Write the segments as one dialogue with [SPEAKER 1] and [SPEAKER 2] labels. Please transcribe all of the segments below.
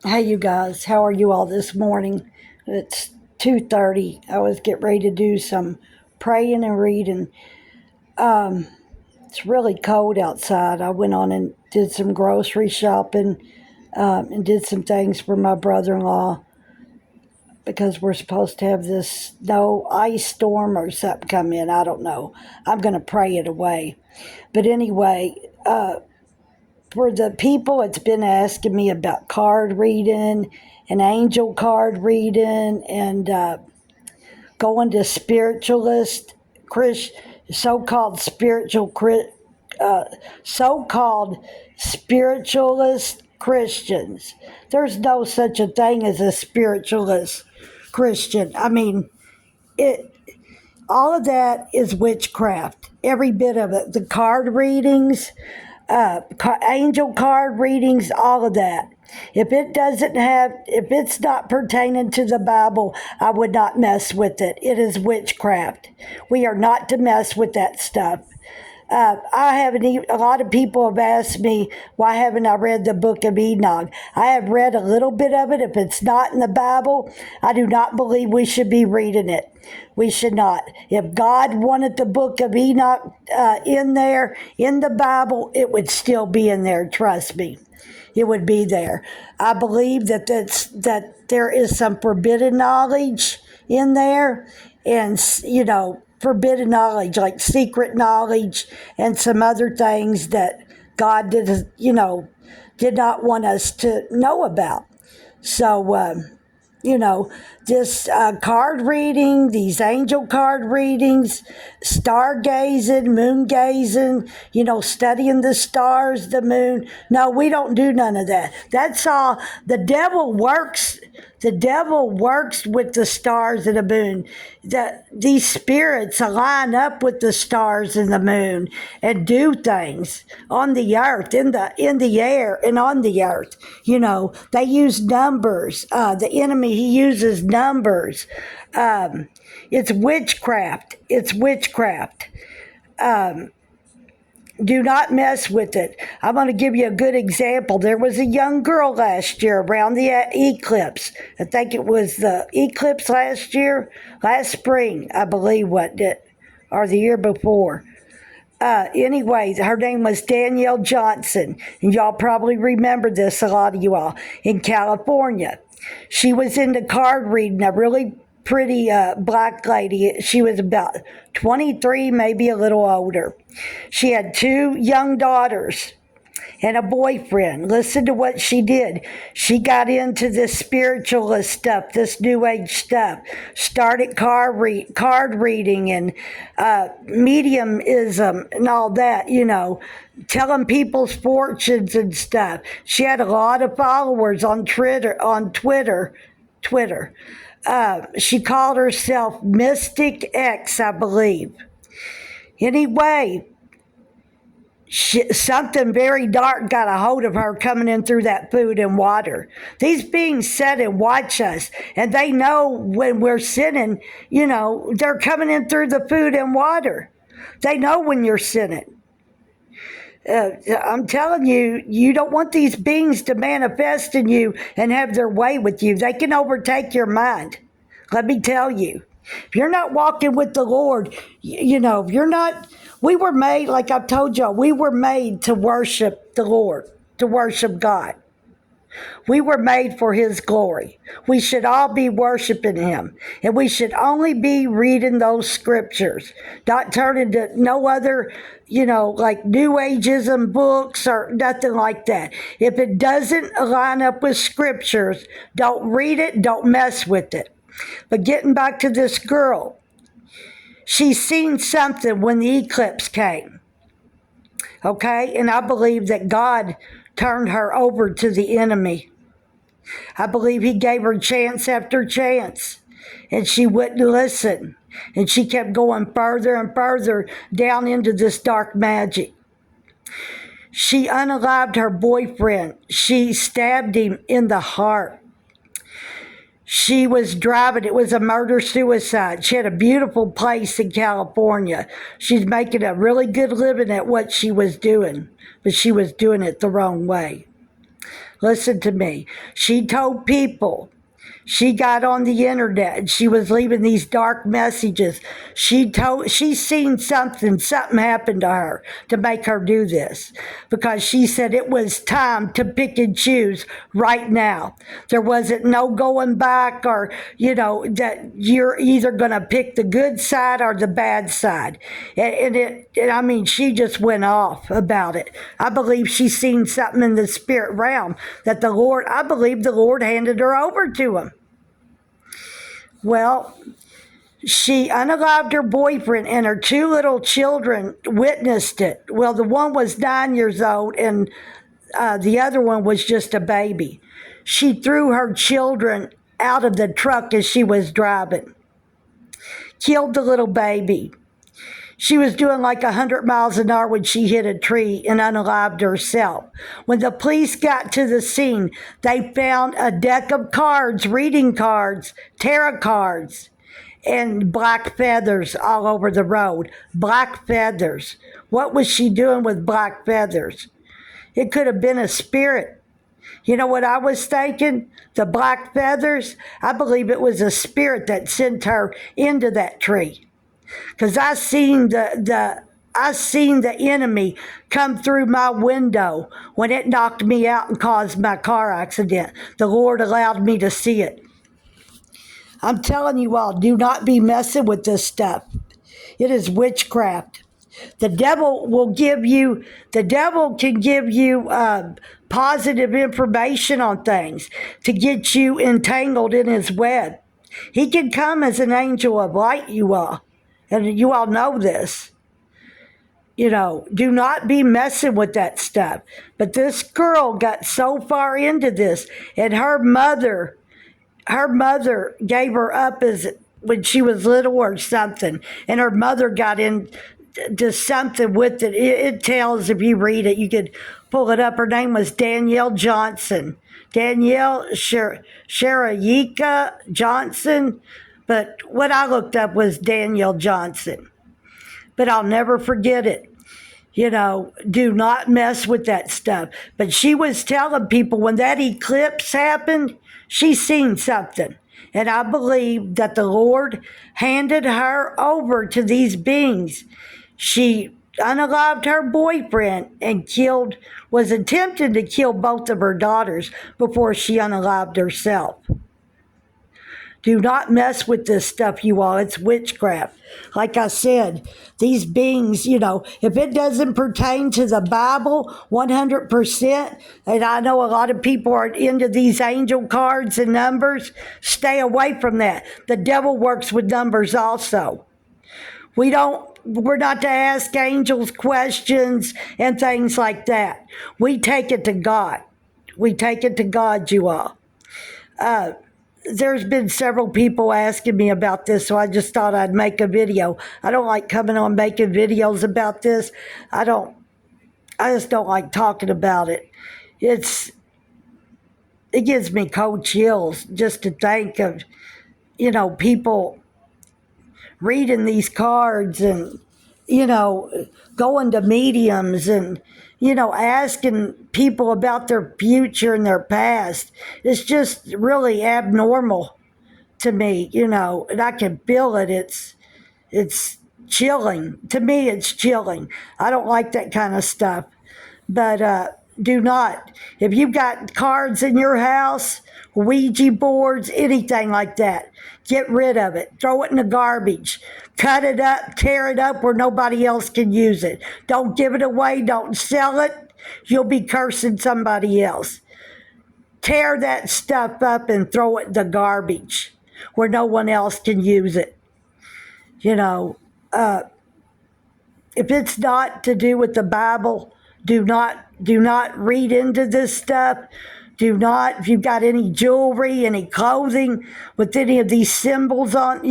[SPEAKER 1] Hey, you guys, how are you all this morning? It's 2:30. I was getting ready to do some praying and reading. It's really cold outside. I went on and did some grocery shopping and did some things for my brother-in-law because we're supposed to have this snow ice storm or something come in. I don't know. I'm going to pray it away. But anyway, for the people that's been asking me about card reading and angel card reading and going to spiritualist so-called so-called spiritualist Christians. There's no such a thing as a spiritualist Christian. I mean, it all of that is witchcraft. Every bit of it. The card readings, angel card readings, all of that. If it's not pertaining to the Bible, I would not mess with it. It is witchcraft. We are not to mess with that stuff. I haven't even, a lot of people have asked me, why haven't I read the book of Enoch? I have read a little bit of it. If it's not in the Bible, I do not believe we should be reading it. We should not. If God wanted the book of Enoch in there, in the Bible, it would still be in there. Trust me. It would be there. I believe that there is some forbidden knowledge in there, and forbidden knowledge like secret knowledge and some other things that God did not want us to know about. So this card reading, these angel card readings, stargazing, moon gazing, studying the stars, the moon. No, we don't do none of that. That's all. The devil works. The devil works with the stars and the moon. These spirits align up with the stars and the moon and do things on the earth, in the air, and on the earth. They use numbers. The enemy, he uses numbers. It's witchcraft. It's witchcraft. Do not mess with it. I'm going to give you a good example. There was a young girl last year around the eclipse. I think it was the eclipse last spring, I believe, or the year before. Anyway, her name was Danielle Johnson, and y'all probably remember this, a lot of you all, in California. She was into card reading, a really pretty black lady. She was about 23, maybe a little older. She had two young daughters and a boyfriend. Listen to what she did. She got into this spiritualist stuff, this new age stuff, started card reading and mediumism and all that, telling people's fortunes and stuff. She had a lot of followers on Twitter. She called herself Mystic X, I believe. Anyway, something very dark got a hold of her coming in through that food and water. These beings sit and watch us, and they know when we're sinning, they're coming in through the food and water. They know when you're sinning. I'm telling you, you don't want these beings to manifest in you and have their way with you. They can overtake your mind. Let me tell you. If you're not walking with the Lord, if you're not, we were made, like I've told y'all, we were made to worship the Lord, to worship God. We were made for His glory. We should all be worshiping Him. And we should only be reading those scriptures, not turning to no other, like New Ageism books or nothing like that. If it doesn't line up with scriptures, don't read it, don't mess with it. But getting back to this girl, she seen something when the eclipse came. Okay? And I believe that God turned her over to the enemy. I believe he gave her chance after chance, and she wouldn't listen. And she kept going further and further down into this dark magic. She unalived her boyfriend. She stabbed him in the heart. She was driving. It was a murder-suicide. She had a beautiful place in California. She's making a really good living at what she was doing, but she was doing it the wrong way. Listen to me. She told people. She got on the internet and she was leaving these dark messages. She's seen something happened to her to make her do this because she said it was time to pick and choose right now. There wasn't no going back, or that you're either going to pick the good side or the bad side. And I mean, she just went off about it. I believe she's seen something in the spirit realm that I believe the Lord handed her over to him. Well, she unalived her boyfriend, and her two little children witnessed it. Well, the one was 9 years old, and the other one was just a baby. She threw her children out of the truck as she was driving, killed the little baby. She was doing like 100 miles an hour when she hit a tree and unalived herself. When the police got to the scene, they found a deck of cards, reading cards, tarot cards, and black feathers all over the road. Black feathers. What was she doing with black feathers? It could have been a spirit. You know what I was thinking? The black feathers? I believe it was a spirit that sent her into that tree. Because I seen the enemy come through my window when it knocked me out and caused my car accident. The Lord allowed me to see it. I'm telling you all, do not be messing with this stuff. It is witchcraft. The devil can give you positive information on things to get you entangled in his web. He can come as an angel of light, you all. And you all know this. Do not be messing with that stuff. But this girl got so far into this, and her mother gave her up as when she was little or something, and her mother got into something with it. It tells, if you read it, you could pull it up. Her name was Danielle Johnson. Danielle Sharayika Johnson. But what I looked up was Danielle Johnson. But I'll never forget it. Do not mess with that stuff. But she was telling people when that eclipse happened, she seen something. And I believe that the Lord handed her over to these beings. She unalived her boyfriend and was attempting to kill both of her daughters before she unalived herself. Do not mess with this stuff, you all. It's witchcraft. Like I said, these beings, if it doesn't pertain to the Bible 100%, and I know a lot of people are into these angel cards and numbers, stay away from that. The devil works with numbers also. We're not to ask angels questions and things like that. We take it to God. We take it to God, you all. There's been several people asking me about this, so I just thought I'd make a video. I don't like coming on making videos about this. I just don't like talking about it. It gives me cold chills just to think of, people reading these cards and, going to mediums and, asking people about their future and their past. It's just really abnormal to me, and I can feel it. It's chilling. To me, it's chilling. I don't like that kind of stuff. But do not. If you've got cards in your house, Ouija boards, anything like that, get rid of it. Throw it in the garbage. Cut it up, tear it up where nobody else can use it. Don't give it away. Don't sell it. You'll be cursing somebody else. Tear that stuff up and throw it in the garbage where no one else can use it. If it's not to do with the Bible, do not read into this stuff. Do not, if you've got any jewelry, any clothing with any of these symbols on,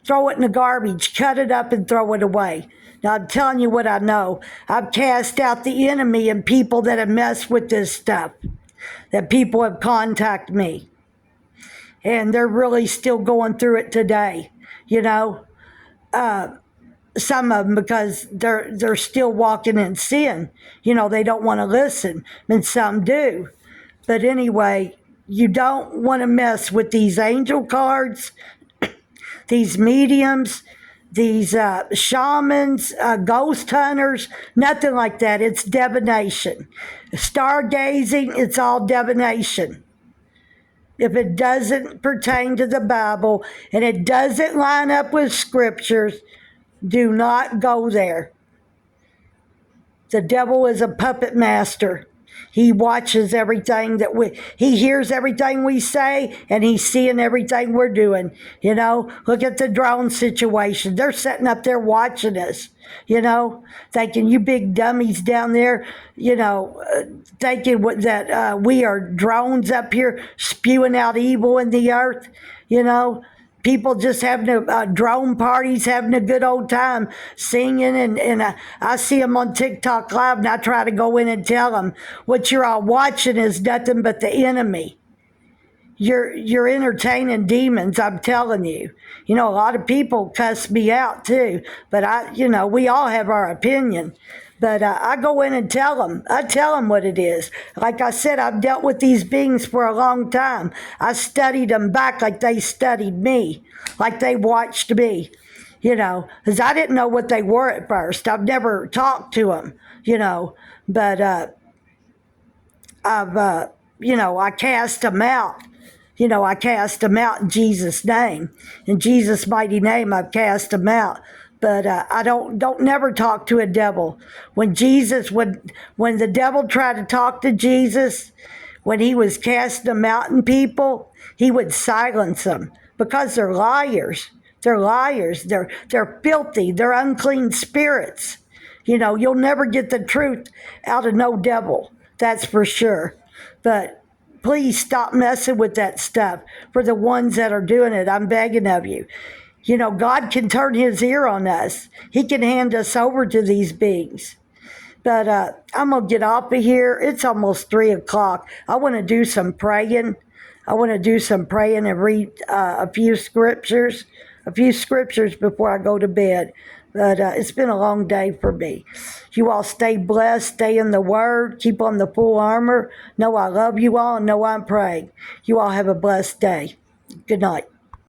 [SPEAKER 1] throw it in the garbage, cut it up and throw it away. Now, I'm telling you what I know. I've cast out the enemy and people that have messed with this stuff, that people have contacted me. And they're really still going through it today, some of them, because they're still walking in sin. They don't want to listen, and some do. But anyway, you don't want to mess with these angel cards, these mediums, these shamans, ghost hunters, nothing like that. It's divination. Stargazing, it's all divination. If it doesn't pertain to the Bible and it doesn't line up with scriptures, do not go there. The devil is a puppet master. He watches everything he hears everything we say, and he's seeing everything we're doing. Look at the drone situation. They're sitting up there watching us, thinking you big dummies down there, thinking that we are drones up here spewing out evil in the earth, people just having drone parties, having a good old time, singing, and I see them on TikTok Live, and I try to go in and tell them what you're all watching is nothing but the enemy. You're entertaining demons, I'm telling you. A lot of people cuss me out too, but we all have our opinion. But I go in and tell them. I tell them what it is. Like I said, I've dealt with these beings for a long time. I studied them back like they studied me, like they watched me, because I didn't know what they were at first. I've never talked to them, but I cast them out. I cast them out in Jesus' name. In Jesus' mighty name, I've cast them out. But I don't never talk to a devil. When the devil tried to talk to Jesus, when he was casting them out in people, he would silence them because they're liars. They're liars. They're filthy. They're unclean spirits. You'll never get the truth out of no devil. That's for sure. But please stop messing with that stuff for the ones that are doing it. I'm begging of you. God can turn his ear on us. He can hand us over to these beings. But I'm going to get off of here. It's almost 3 o'clock. I want to do some praying. And read a few scriptures before I go to bed. But it's been a long day for me. You all stay blessed, stay in the Word, keep on the full armor. Know I love you all and know I'm praying. You all have a blessed day. Good night.